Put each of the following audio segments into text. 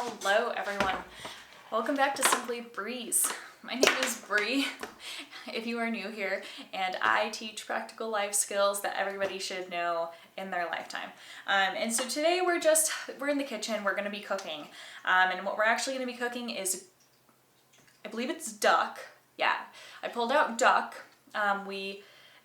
Hello everyone. Welcome back to Simply Breeze. My name is Bree, if you are new here, and I teach practical life skills that everybody should know in their lifetime. And so today we're in the kitchen, we're gonna be cooking. And what we're actually gonna be cooking is, I believe it's duck. Yeah, I pulled out duck.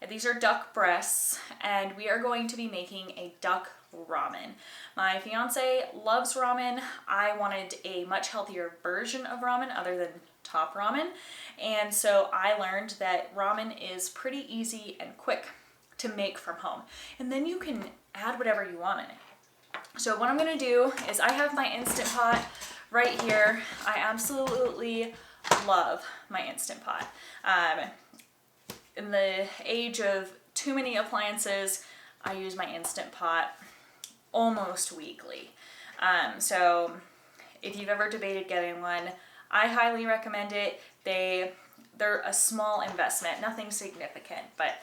These are duck breasts, and we are going to be making a duck ramen. My fiance loves ramen. I wanted a much healthier version of ramen other than top ramen, and so I learned that ramen is pretty easy and quick to make from home, and then you can add whatever you want in it. So what I'm gonna do is I have my Instant Pot right here. I absolutely love my Instant Pot. In the age of too many appliances, I use my Instant Pot almost weekly. So if you've ever debated getting one, I highly recommend it. They're a small investment, nothing significant, but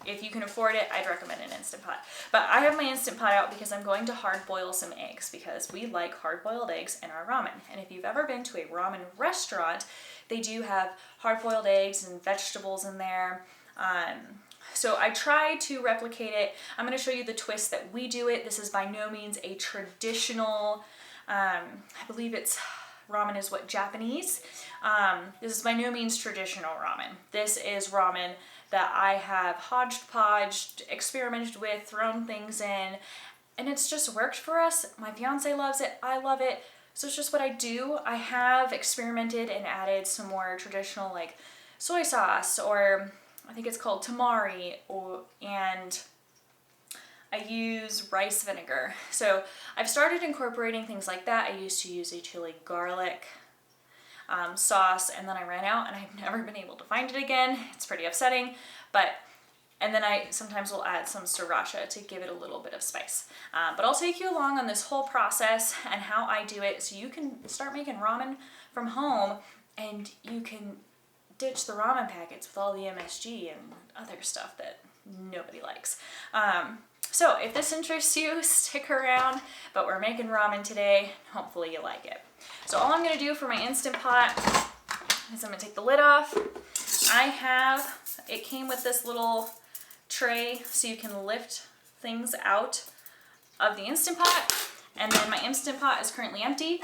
if you can afford it, I'd recommend an Instant Pot. But I have my Instant Pot out because I'm going to hard boil some eggs because we like hard boiled eggs in our ramen. And if you've ever been to a ramen restaurant, they do have hard boiled eggs and vegetables in there. So I try to replicate it. I'm going to show you the twist that we do it. This is by no means a traditional, I believe it's ramen is what, Japanese? This is by no means traditional ramen. This is ramen that I have hodgepodged, experimented with, thrown things in, and it's just worked for us. My fiance loves it, I love it, so it's just what I do. I have experimented and added some more traditional like soy sauce, or I think it's called tamari, and I use rice vinegar. So I've started incorporating things like that. I used to use a chili garlic sauce, and then I ran out and I've never been able to find it again. It's pretty upsetting, and then I sometimes will add some sriracha to give it a little bit of spice. But I'll take you along on this whole process and how I do it so you can start making ramen from home, and you can ditch the ramen packets with all the MSG and other stuff that nobody likes. So if this interests you, stick around, but we're making ramen today. Hopefully you like it. So all I'm gonna do for my Instant Pot is I'm gonna take the lid off. It came with this little tray so you can lift things out of the Instant Pot, and then my Instant Pot is currently empty.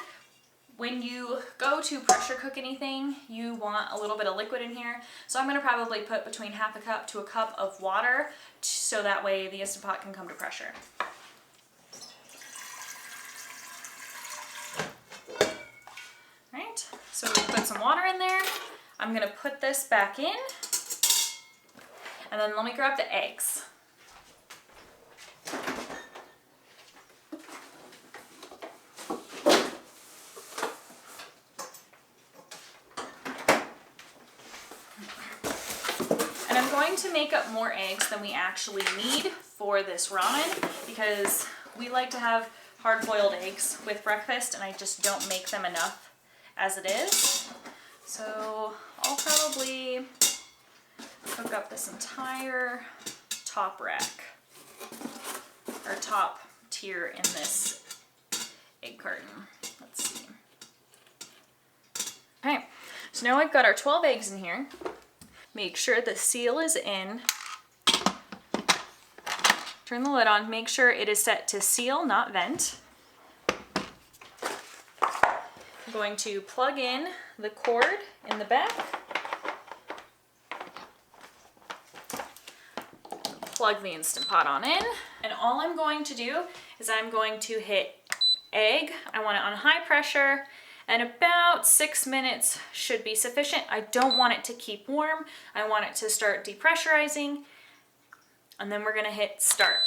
When you go to pressure cook anything, you want a little bit of liquid in here. So I'm gonna probably put between half a cup to a cup of water so that way the Instant Pot can come to pressure. Right, so we put some water in there. I'm gonna put this back in, and then let me grab the eggs. And I'm going to make up more eggs than we actually need for this ramen because we like to have hard-boiled eggs with breakfast, and I just don't make them enough as it is. So I'll probably cook up this entire top rack, or top tier in this egg carton. Let's see. Okay, so now I've got our 12 eggs in here. Make sure the seal is in. Turn the lid on, make sure it is set to seal, not vent. I'm going to plug in the cord in the back. Plug the Instant Pot on in. And all I'm going to do is I'm going to hit egg. I want it on high pressure, and about 6 minutes should be sufficient. I don't want it to keep warm. I want it to start depressurizing, and then we're gonna hit start.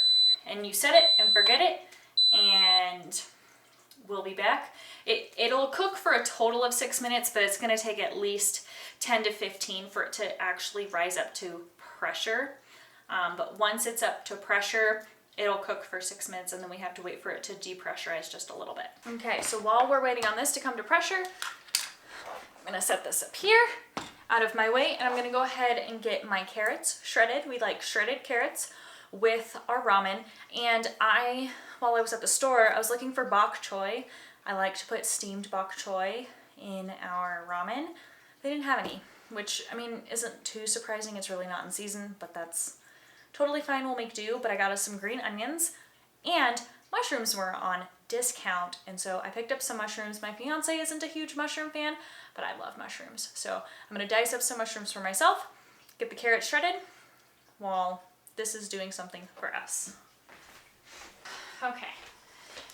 And you set it and forget it, and we'll be back. It'll cook for a total of 6 minutes, but it's gonna take at least 10 to 15 for it to actually rise up to pressure. But once it's up to pressure, it'll cook for 6 minutes, and then we have to wait for it to depressurize just a little bit. Okay, so while we're waiting on this to come to pressure, I'm gonna set this up here out of my way, and I'm gonna go ahead and get my carrots shredded. We like shredded carrots with our ramen, and I while I was at the store, I was looking for bok choy. I like to put steamed bok choy in our ramen. They didn't have any, which, I mean, isn't too surprising. It's really not in season, but that's totally fine. We'll make do. But I got us some green onions, and mushrooms were on discount, and so I picked up some mushrooms. My fiance isn't a huge mushroom fan, but I love mushrooms. So I'm gonna dice up some mushrooms for myself, get the carrots shredded, while this is doing something for us. Okay,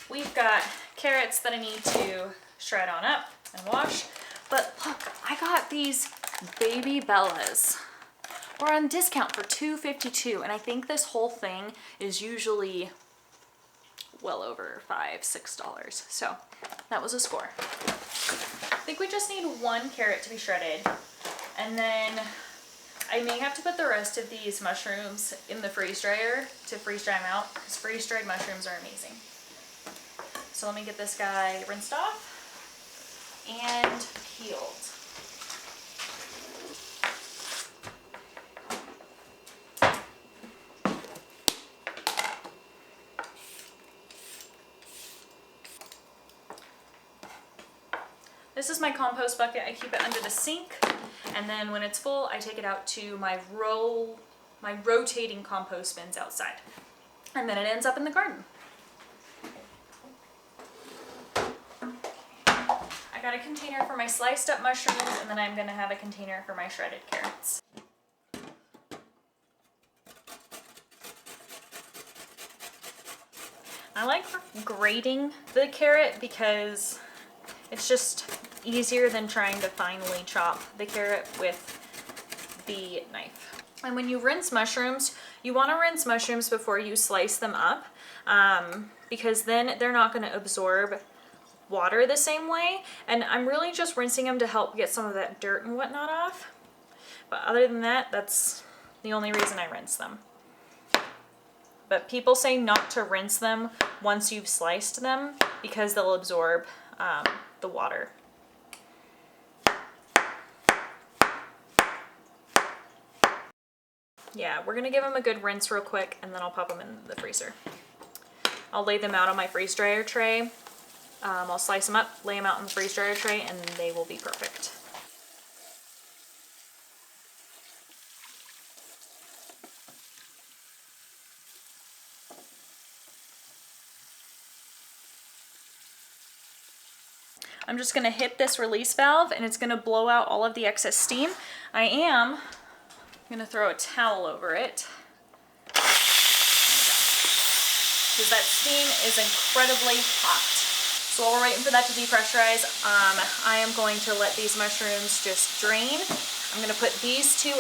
we've got carrots that I need to shred on up and wash, but look, I got these baby Bellas. We're on discount for $2.52, and I think this whole thing is usually well over $5-6. So that was a score. I think we just need one carrot to be shredded, and then I may have to put the rest of these mushrooms in the freeze dryer to freeze dry them out, because freeze dried mushrooms are amazing. So let me get this guy rinsed off and peeled. This is my compost bucket. I keep it under the sink, and then when it's full, I take it out to my rotating compost bins outside, and then it ends up in the garden. I got a container for my sliced up mushrooms, and then I'm gonna have a container for my shredded carrots. I like grating the carrot because it's just easier than trying to finely chop the carrot with the knife. And when you rinse mushrooms, you want to rinse mushrooms before you slice them up, because then they're not going to absorb water the same way. And I'm really just rinsing them to help get some of that dirt and whatnot off. But other than that, that's the only reason I rinse them. But people say not to rinse them once you've sliced them because they'll absorb the water. Yeah, we're gonna give them a good rinse real quick, and then I'll pop them in the freezer. I'll lay them out on my freeze dryer tray. I'll slice them up, lay them out on the freeze dryer tray, and they will be perfect. I'm just gonna hit this release valve, and it's gonna blow out all of the excess steam. I am gonna throw a towel over it, because that steam is incredibly hot. So while we're waiting for that to depressurize, I am going to let these mushrooms just drain. I'm gonna put these two,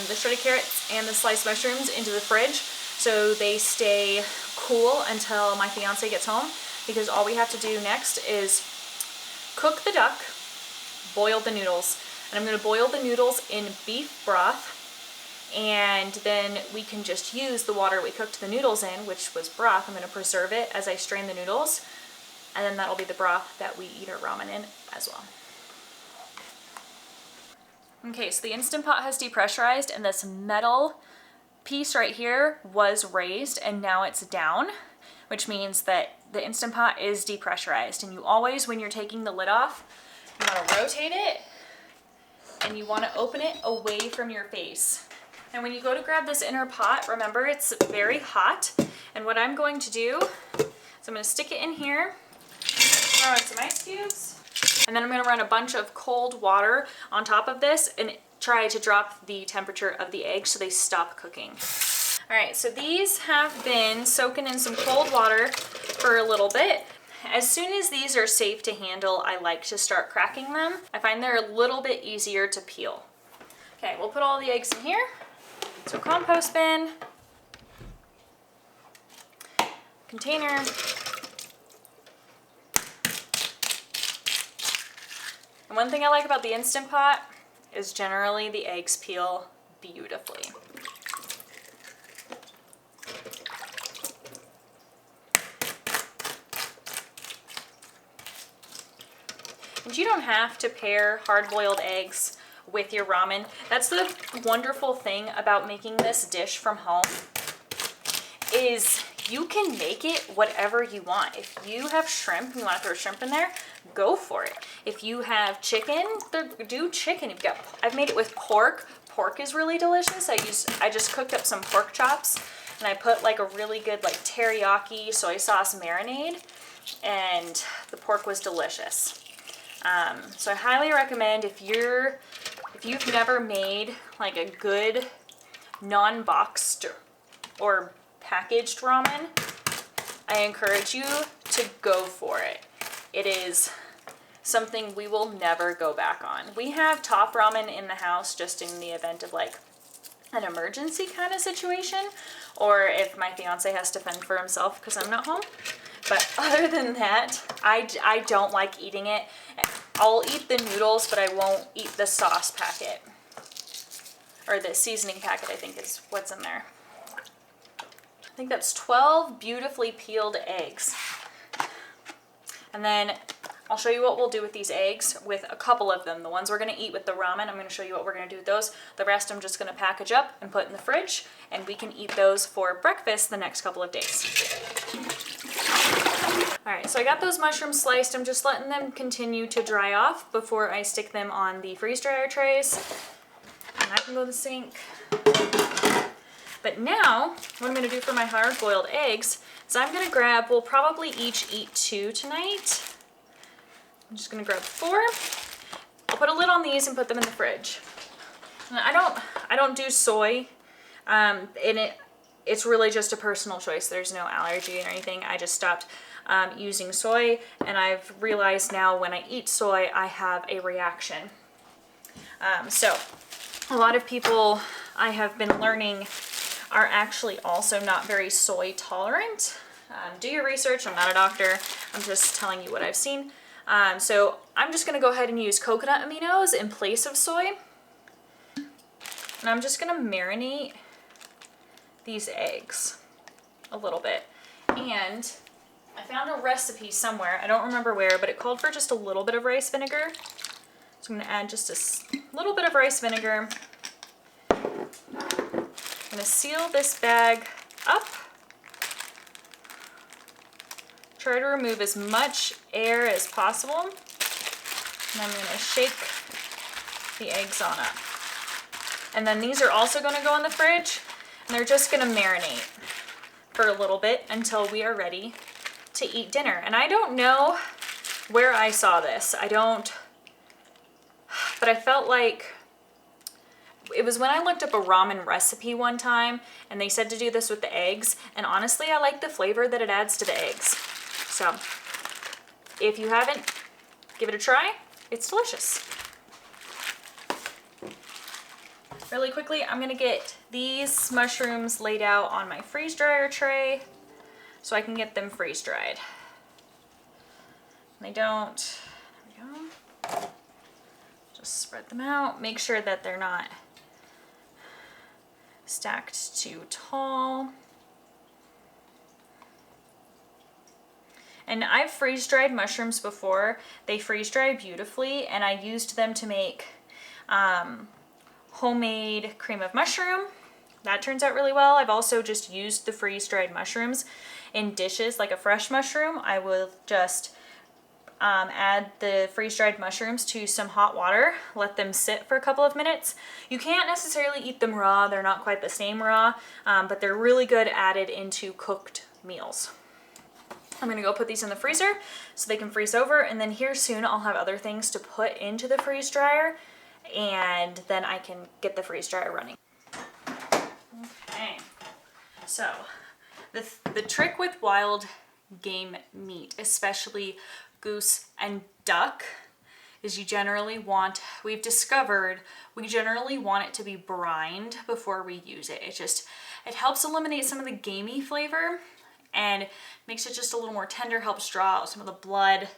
the shredded carrots and the sliced mushrooms, into the fridge so they stay cool until my fiance gets home, because all we have to do next is cook the duck, boil the noodles. And I'm gonna boil the noodles in beef broth, and then we can just use the water we cooked the noodles in, which was broth. I'm gonna preserve it as I strain the noodles, and then that'll be the broth that we eat our ramen in as well. Okay, so the Instant Pot has depressurized, and this metal piece right here was raised, and now it's down, which means that the Instant Pot is depressurized. And you always, when you're taking the lid off, you wanna rotate it, and you wanna open it away from your face. And when you go to grab this inner pot, remember it's very hot. And what I'm going to do is I'm gonna stick it in here, throw in some ice cubes, and then I'm gonna run a bunch of cold water on top of this and try to drop the temperature of the eggs so they stop cooking. All right, so these have been soaking in some cold water for a little bit. As soon as these are safe to handle, I like to start cracking them. I find they're a little bit easier to peel. Okay, we'll put all the eggs in here. So compost bin, container, and one thing I like about the Instant Pot is generally the eggs peel beautifully. And you don't have to pair hard-boiled eggs with your ramen. That's the wonderful thing about making this dish from home, is you can make it whatever you want. If you have shrimp, you want to throw shrimp in there, go for it. If you have chicken, do chicken. I've made it with pork. Pork is really delicious. I just cooked up some pork chops and I put like a really good like teriyaki soy sauce marinade, and the pork was delicious. So I highly recommend if you've never made like a good non-boxed or packaged ramen, I encourage you to go for it. It is something we will never go back on. We have top ramen in the house just in the event of like an emergency kind of situation, or if my fiance has to fend for himself because I'm not home. But other than that, I don't like eating it. I'll eat the noodles, but I won't eat the sauce packet. Or the seasoning packet, I think is what's in there. I think that's 12 beautifully peeled eggs. And then I'll show you what we'll do with these eggs with a couple of them. The ones we're gonna eat with the ramen, I'm gonna show you what we're gonna do with those. The rest I'm just gonna package up and put in the fridge, and we can eat those for breakfast the next couple of days. All right, so I got those mushrooms sliced. I'm just letting them continue to dry off before I stick them on the freeze dryer trays. And I can go to the sink. But now, what I'm gonna do for my hard-boiled eggs is I'm gonna grab, we'll probably each eat 2 tonight. I'm just gonna grab 4. I'll put a lid on these and put them in the fridge. And I don't do soy in it. It's really just a personal choice. There's no allergy or anything. I just stopped using soy, and I've realized now when I eat soy, I have a reaction. So a lot of people I have been learning are actually also not very soy tolerant. Do your research. I'm not a doctor. I'm just telling you what I've seen. So I'm just gonna go ahead and use coconut aminos in place of soy. And I'm just gonna marinate these eggs a little bit. And I found a recipe somewhere, I don't remember where, but it called for just a little bit of rice vinegar. So I'm gonna add just a little bit of rice vinegar. I'm gonna seal this bag up. Try to remove as much air as possible. And I'm gonna shake the eggs on up. And then these are also gonna go in the fridge, and they're just gonna marinate for a little bit until we are ready to eat dinner. And I don't know where I saw this. But I felt like it was when I looked up a ramen recipe one time, and they said to do this with the eggs, and honestly, I like the flavor that it adds to the eggs. So if you haven't, give it a try. It's delicious. Really quickly, I'm gonna get these mushrooms laid out on my freeze dryer tray so I can get them freeze dried. They don't, there we go. Just spread them out. Make sure that they're not stacked too tall. And I've freeze dried mushrooms before. They freeze dry beautifully, and I used them to make homemade cream of mushroom. That turns out really well. I've also just used the freeze dried mushrooms in dishes, like a fresh mushroom. I will just add the freeze dried mushrooms to some hot water, let them sit for a couple of minutes. You can't necessarily eat them raw. They're not quite the same raw, but they're really good added into cooked meals. I'm gonna go put these in the freezer so they can freeze over, and then here soon I'll have other things to put into the freeze dryer, and then I can get the freeze dryer running. Okay, so the trick with wild game meat, especially goose and duck, is you generally want, we've discovered, we generally want it to be brined before we use it. It helps eliminate some of the gamey flavor and makes it just a little more tender, helps draw out some of the blood.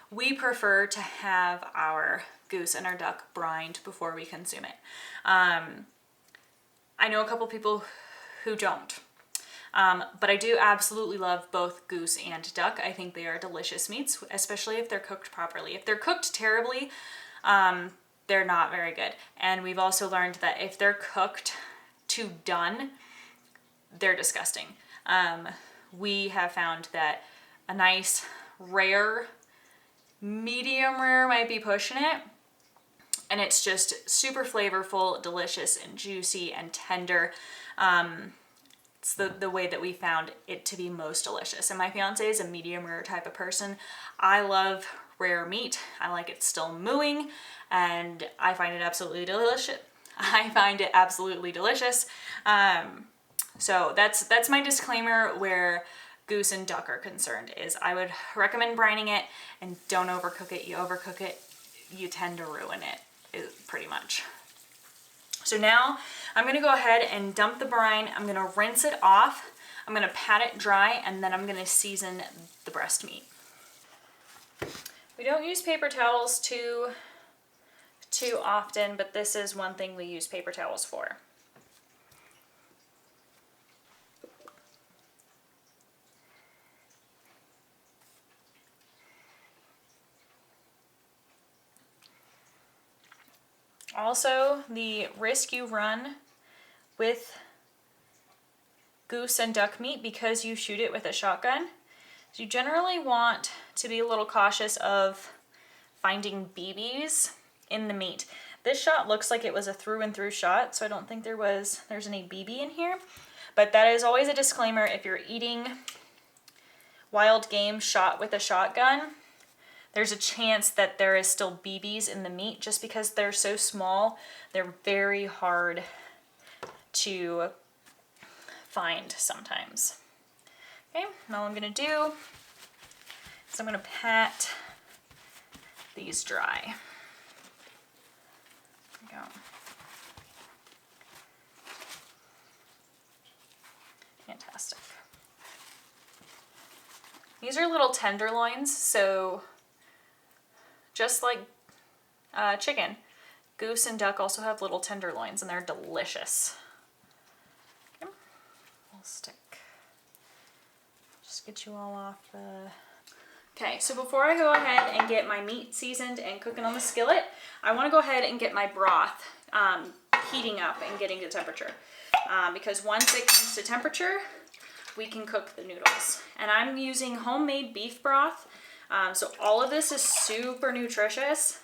We prefer to have our goose and our duck brined before we consume it. I know a couple people who don't, but I do absolutely love both goose and duck. I think they are delicious meats, especially if they're cooked properly. If they're cooked terribly, they're not very good. And we've also learned that if they're cooked too done, they're disgusting. we have found that a nice rare, medium rare might be pushing it. And it's just super flavorful, delicious, and juicy and tender. It's the way that we found it to be most delicious. And my fiance is a medium rare type of person. I love rare meat. I like it still mooing, and I find it absolutely delicious. So that's my disclaimer where goose and duck are concerned, is I would recommend brining it, and don't overcook it. You overcook it, you tend to ruin it, pretty much. So now I'm gonna go ahead and dump the brine. I'm gonna rinse it off. I'm gonna pat it dry, and then I'm gonna season the breast meat. We don't use paper towels too often, but this is one thing we use paper towels for. Also, the risk you run with goose and duck meat, because you shoot it with a shotgun, so you generally want to be a little cautious of finding BBs in the meat. This shot looks like it was a through and through shot, so I don't think there's any BB in here. But that is always a disclaimer. If you're eating wild game shot with a shotgun, there's a chance that there is still BBs in the meat. Just because they're so small, they're very hard to find sometimes. Okay, now what I'm gonna do is I'm gonna pat these dry. There we go. Fantastic. These are little tenderloins, so just like chicken, goose and duck also have little tenderloins, and they're delicious. Okay. We'll just get you all off the... Okay, so before I go ahead and get my meat seasoned and cooking on the skillet, I want to go ahead and get my broth heating up and getting to temperature. Because once it comes to temperature, we can cook the noodles. And I'm using homemade beef broth. So all of this is super nutritious,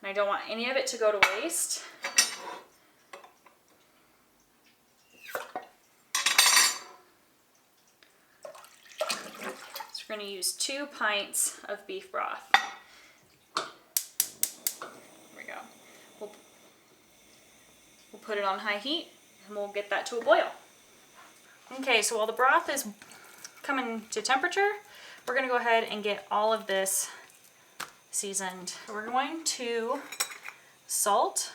and I don't want any of it to go to waste. So we're going to use 2 pints of beef broth. There we go. We'll put it on high heat, and we'll get that to a boil. Okay, so while the broth is coming to temperature, we're going to go ahead and get all of this seasoned. We're going to salt,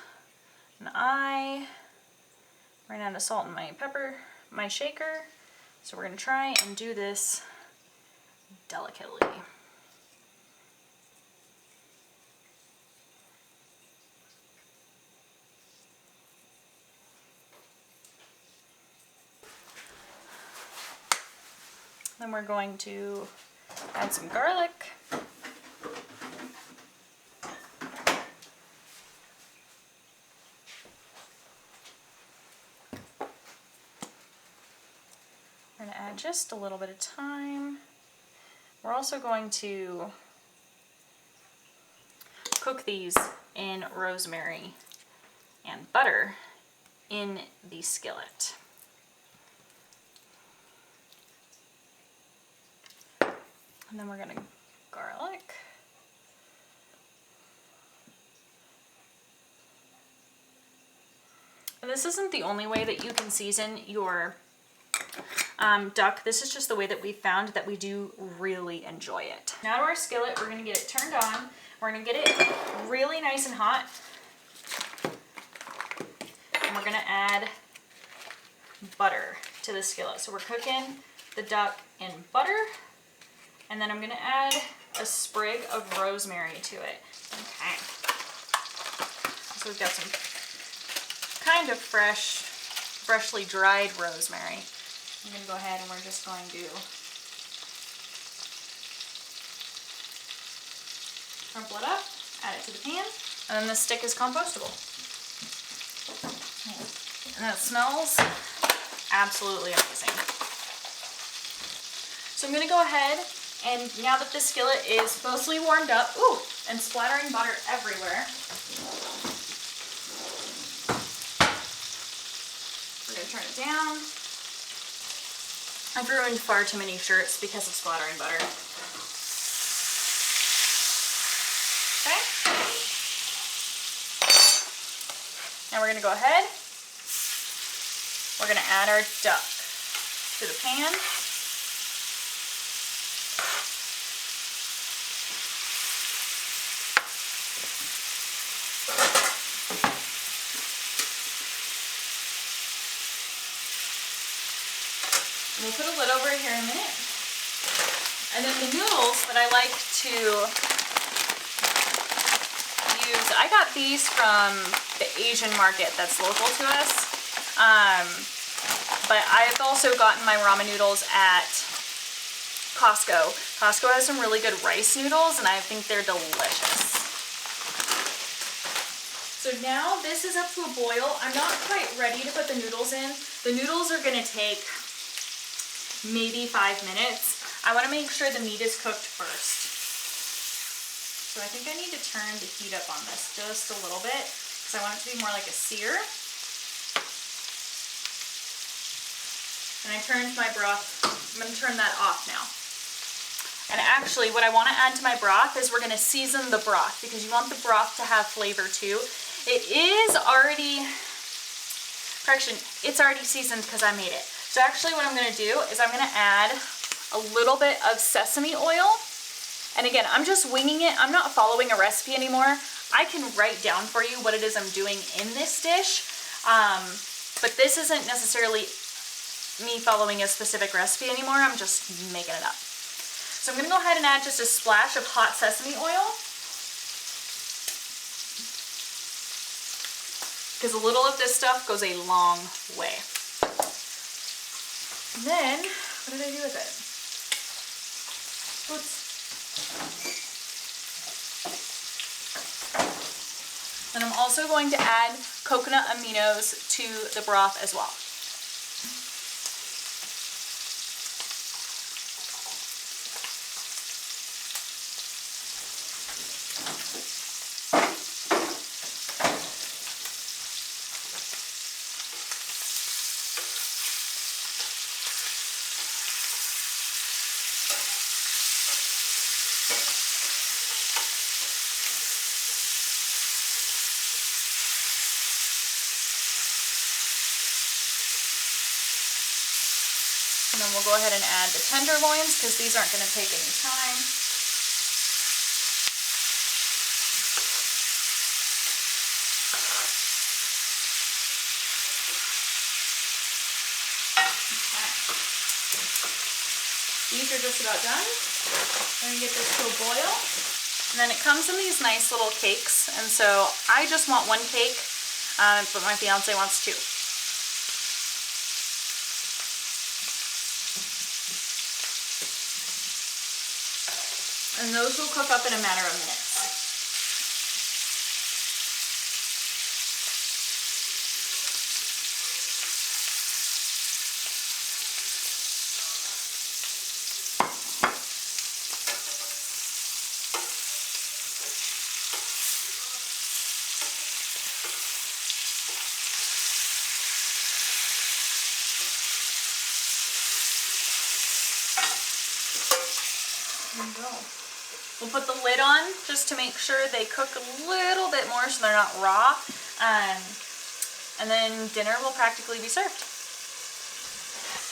and I ran out of salt in my shaker, so we're going to try and do this delicately. Then we're going to add some garlic. We're going to add just a little bit of thyme. We're also going to cook these in rosemary and butter in the skillet. And then we're going to garlic. And this isn't the only way that you can season your duck. This is just the way that we found that we do really enjoy it. Now to our skillet, we're going to get it turned on. We're going to get it really nice and hot. And we're going to add butter to the skillet. So we're cooking the duck in butter. And then I'm going to add a sprig of rosemary to it. Okay. So we've got some kind of freshly dried rosemary. I'm going to go ahead and we're just going to crumple it up, add it to the pan, and then the stick is compostable. And that smells absolutely amazing. So I'm gonna go ahead and now that the skillet is mostly warmed up, ooh, and splattering butter everywhere, we're gonna turn it down. I've ruined far too many shirts because of splattering butter. Okay. Now we're gonna go ahead. We're gonna add our duck to the pan. And we'll put a lid over it here in a minute. And then the noodles that I like to use, I got these from the Asian market that's local to us. But I've also gotten my ramen noodles at Costco. Costco has some really good rice noodles and I think they're delicious. So now this is up to a boil. I'm not quite ready to put the noodles in. The noodles are gonna take maybe 5 minutes. I want to make sure the meat is cooked first. So I think I need to turn the heat up on this just a little bit because I want it to be more like a sear. And I turned my broth, I'm going to turn that off now. And actually what I want to add to my broth is we're going to season the broth because you want the broth to have flavor too. It is already, correction, it's already seasoned because I made it. So actually what I'm going to do is I'm going to add a little bit of sesame oil. And again, I'm just winging it. I'm not following a recipe anymore. I can write down for you what it is I'm doing in this dish. But this isn't necessarily me following a specific recipe anymore. I'm just making it up. So I'm going to go ahead and add just a splash of hot sesame oil. Because a little of this stuff goes a long way. And then, what did I do with it? Oops. And I'm also going to add coconut aminos to the broth as well. And then we'll go ahead and add the tenderloins because these aren't going to take any time. Okay. These are just about done. We're going to get this to a boil. And then it comes in these nice little cakes. And so I just want one cake, but my fiance wants two. And those will cook up in a matter of minutes. There you go. We'll put the lid on just to make sure they cook a little bit more so they're not raw. And then dinner will practically be served.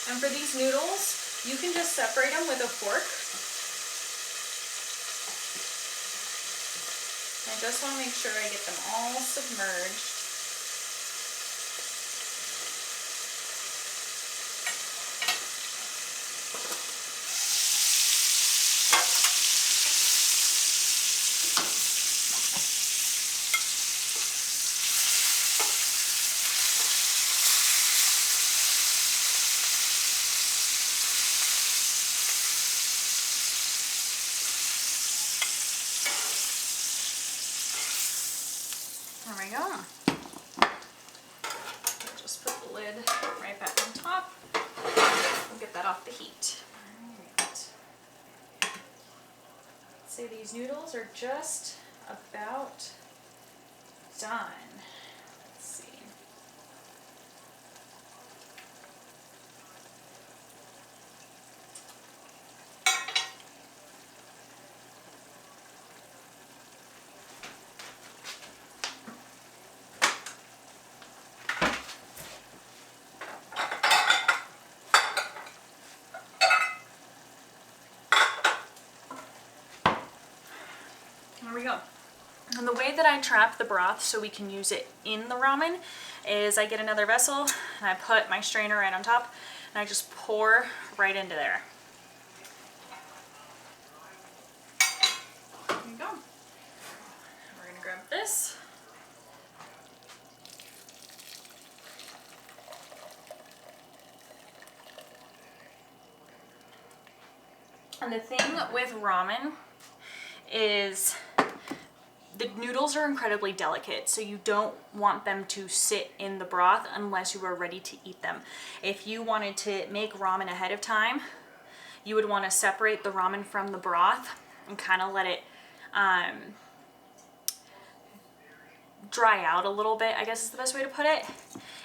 And for these noodles, you can just separate them with a fork. I just want to make sure I get them all submerged. There we go. Just put the lid right back on top. We'll get that off the heat. Alright. say these noodles are just about done. Let's see. There we go. And the way that I trap the broth so we can use it in the ramen is I get another vessel and I put my strainer right on top and I just pour right into there. There you go. We're gonna grab this. And the thing with ramen is the noodles are incredibly delicate, so you don't want them to sit in the broth unless you are ready to eat them. If you wanted to make ramen ahead of time, you would want to separate the ramen from the broth and kind of let it dry out a little bit, I guess is the best way to put it.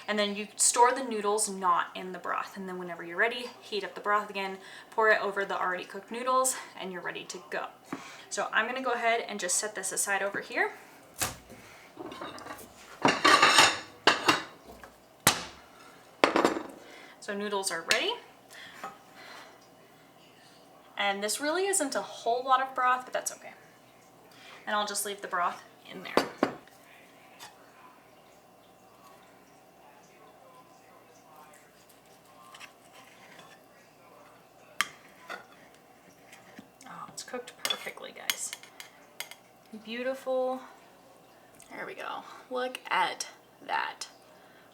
And then you store the noodles not in the broth. And then whenever you're ready, heat up the broth again, pour it over the already cooked noodles, and you're ready to go. So I'm gonna go ahead and just set this aside over here. So noodles are ready. And this really isn't a whole lot of broth, but that's okay. And I'll just leave the broth in there. Oh, it's cooked perfectly, guys. Beautiful. There we go. Look at that.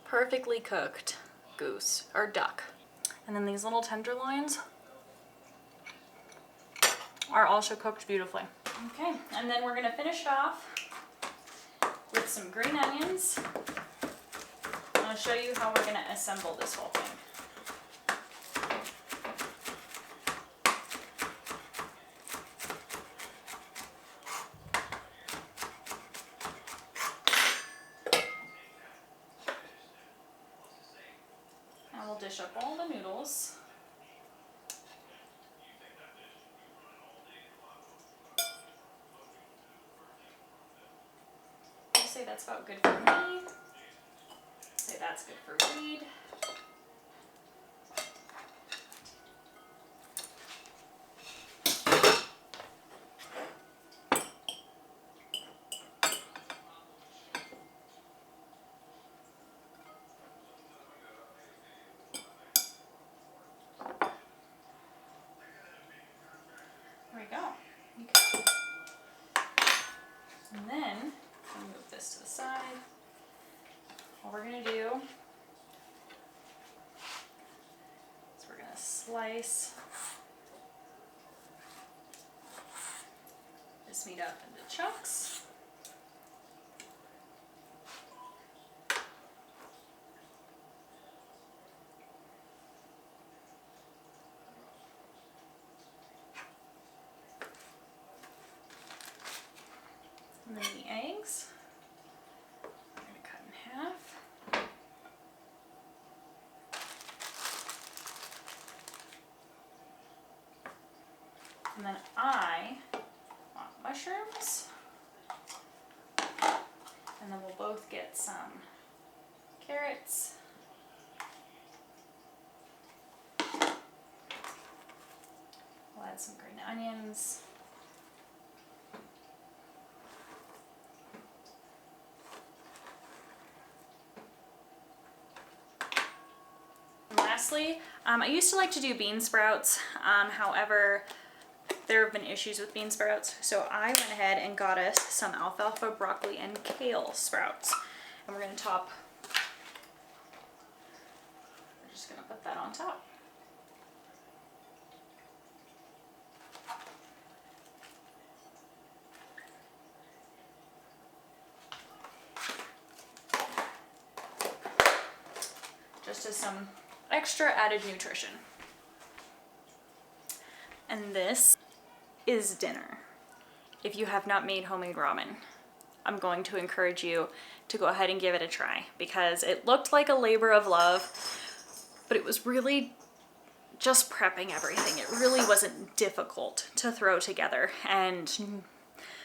Perfectly cooked goose or duck. And then these little tenderloins are also cooked beautifully. Okay, and then we're gonna finish it off with some green onions. I'll show you how we're gonna assemble this whole thing. Now we'll dish up all the noodles. Say that's about good for me. Say that's good for Reed. There we go. Okay. And then move this to the side. What we're gonna do is we're gonna slice this meat up into chunks. And then the eggs, I'm going to cut in half. And then I want mushrooms. And then we'll both get some carrots. We'll add some green onions. Lastly, I used to like to do bean sprouts, however, there have been issues with bean sprouts, so I went ahead and got us some alfalfa, broccoli, and kale sprouts. And we're going to we're just going to put that on top. Just as some extra added nutrition. And this is dinner. if you have not made homemade ramen, I'm going to encourage you to go ahead and give it a try, because it looked like a labor of love, but it was really just prepping everything. It really wasn't difficult to throw together. And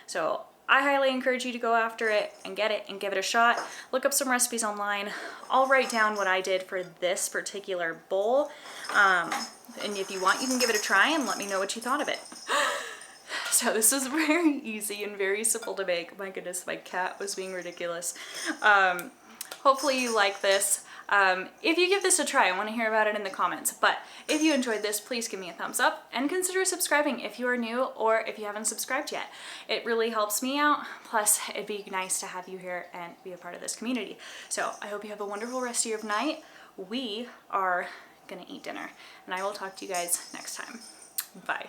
so I highly encourage you to go after it and get it and give it a shot. Look up some recipes online. I'll write down what I did for this particular bowl. And if you want, you can give it a try and let me know what you thought of it. So this was very easy and very simple to make. My goodness, my cat was being ridiculous. Hopefully you like this. If you give this a try, I want to hear about it in the comments. But if you enjoyed this, please give me a thumbs up and consider subscribing if you are new or if you haven't subscribed yet. It really helps me out. Plus, it'd be nice to have you here and be a part of this community. So I hope you have a wonderful rest of your night. We are gonna eat dinner, and I will talk to you guys next time. Bye.